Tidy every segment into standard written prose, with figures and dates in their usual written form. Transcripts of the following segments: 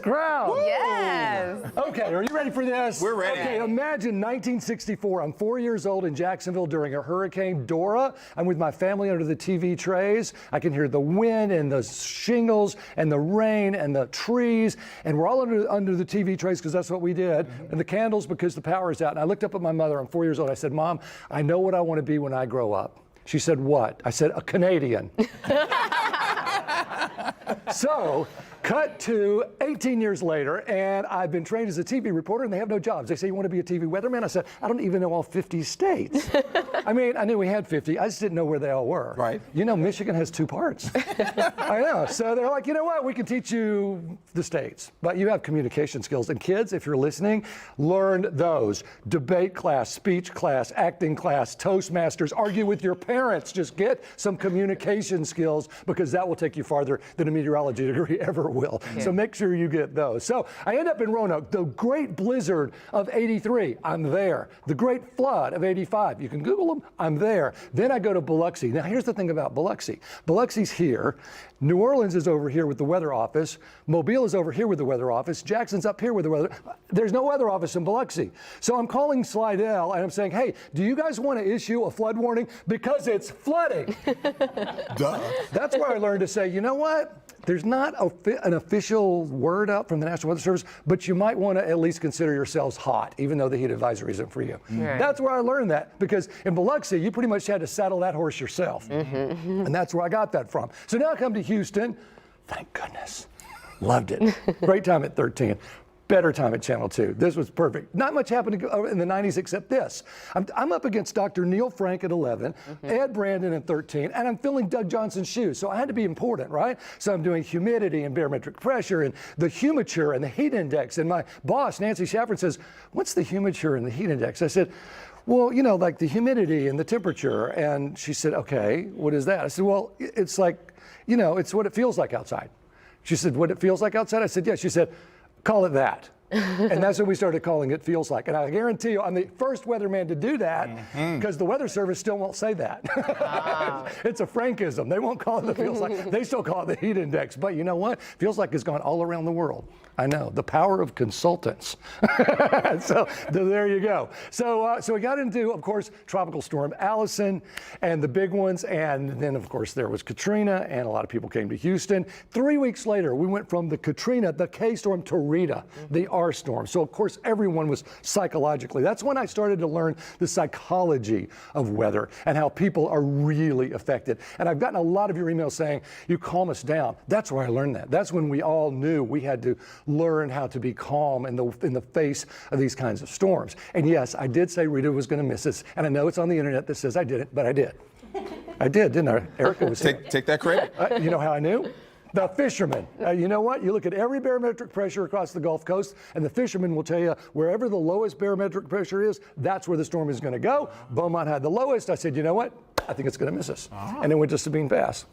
crowd. Yes. Okay, are you ready for this? We're ready. Okay, imagine 1964. I'm 4 years old in Jacksonville during a Hurricane Dora. I'm with my family under the TV trays. I can hear the wind and the shingles and the rain and the trees. And we're all under the TV trays because that's what we did. And the candles because the power is out. And I looked up at my mother. I'm 4 years old. I said, Mom, I know what I want to be when I grow up. She said, what? I said, a Canadian. So, cut to 18 years later, and I've been trained as a TV reporter, and they have no jobs. They say, you want to be a TV weatherman? I said, I don't even know all 50 states. I mean, I knew we had 50. I just didn't know where they all were. Right. You know, Michigan has 2 parts. I know. So they're like, you know what? We can teach you the states, but you have communication skills. And kids, if you're listening, learn those. Debate class, speech class, acting class, Toastmasters, argue with your parents. Just get some communication skills because that will take you farther than a meteorology degree ever will. Yeah. So make sure you get those. So I end up in Roanoke. The great blizzard of '83, I'm there. The great flood of '85, you can Google them, I'm there. Then I go to Biloxi. Now here's the thing about Biloxi. Biloxi's here. New Orleans is over here with the weather office. Mobile is over here with the weather office. Jackson's up here with the weather. There's no weather office in Biloxi. So I'm calling Slidell and I'm saying, hey, do you guys want to issue a flood warning? Because it's flooding. Duh. That's where I learned to say, you know what? There's not an official word out from the National Weather Service, but you might want to at least consider yourselves hot, even though the heat advisory isn't for you. Right. That's where I learned that, because in Biloxi, you pretty much had to saddle that horse yourself. And that's where I got that from. So now I come to Houston. Thank goodness. Loved it. Great time at 13. Better time at Channel 2. This was perfect. Not much happened in the 90s except this. I'm up against Dr. Neil Frank at 11, Ed Brandon at 13, and I'm filling Doug Johnson's shoes. So I had to be important, right? So I'm doing humidity and barometric pressure and the humiture and the heat index. And my boss, Nancy Shaffron, says, what's the humiture and the heat index? I said, well, you know, like the humidity and the temperature. And she said, okay, what is that? I said, well, it's like, you know, it's what it feels like outside. She said, what it feels like outside? I said, yeah. She said, call it that. And that's what we started calling it feels like. And I guarantee you, I'm the first weatherman to do that because the Weather Service still won't say that. It's a Frankism. They won't call it the feels like. They still call it the heat index. But you know what? Feels like has gone all around the world. I know. The power of consultants. So there you go. So we got into, of course, Tropical Storm Allison and the big ones. And then, of course, there was Katrina, and a lot of people came to Houston. 3 weeks later, we went from the Katrina, the K storm, to Rita, the R storm. So, of course, everyone was psychologically. That's when I started to learn the psychology of weather and how people are really affected. And I've gotten a lot of your emails saying, you calm us down. That's where I learned that. That's when we all knew we had to learn how to be calm in the face of these kinds of storms. And yes, I did say Rita was going to miss us. And I know it's on the internet that says I didn't, but I did. I did, didn't I? Erica was here. Take that credit. You know how I knew? The fishermen. You know what? You look at every barometric pressure across the Gulf Coast, and the fishermen will tell you wherever the lowest barometric pressure is, that's where the storm is going to go. Beaumont had the lowest. I said, you know what? I think it's going to miss us. And it went to Sabine Pass.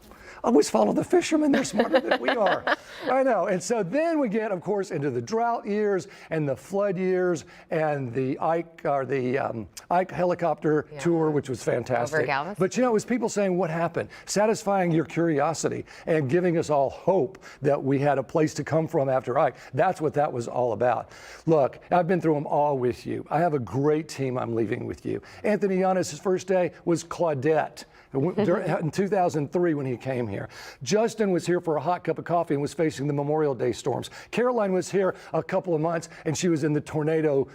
Always follow the fishermen. They're smarter than we are. I know. And so then we get, of course, into the drought years and the flood years and the Ike helicopter tour, which was fantastic. But you know, it was people saying, what happened? Satisfying your curiosity and giving us all hope that we had a place to come from after Ike. That's what that was all about. Look, I've been through them all with you. I have a great team I'm leaving with you. Anthony Giannis' first day was Claudette. In 2003 when he came here. Justin was here for a hot cup of coffee and was facing the Memorial Day storms. Caroline was here a couple of months and she was in the tornado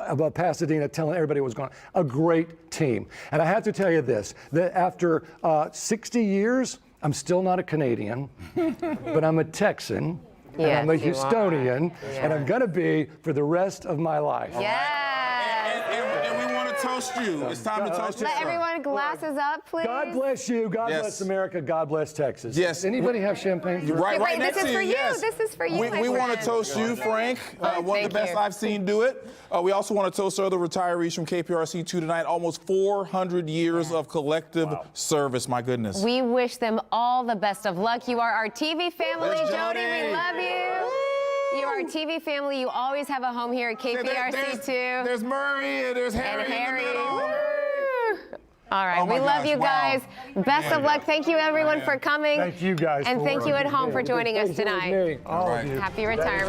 above Pasadena telling everybody what was going on. A great team. And I have to tell you this, that after 60 years, I'm still not a Canadian, but I'm a Texan. And I'm a Houstonian, and I'm going to be for the rest of my life. And we want to toast you. It's time to toast you. Let everyone glasses up, please. God bless you. God bless America. God bless Texas. Yes. Anybody have champagne? Right this is for you. Yes. This is for you. We want to toast you, Frank. One of the best I've seen do it. We also want to toast other retirees from KPRC 2 tonight. Almost 400 years of collective service. My goodness. We wish them all the best of luck. You are our TV family, Jody. We love you. You are our TV family. You always have a home here at KPRC 2. There's Murray and there's Harry. In the middle. All right, we love you guys. Best of luck. Thank you, everyone, for coming. Thank you, guys. And thank you at home for joining us tonight. All of you. Happy retirement.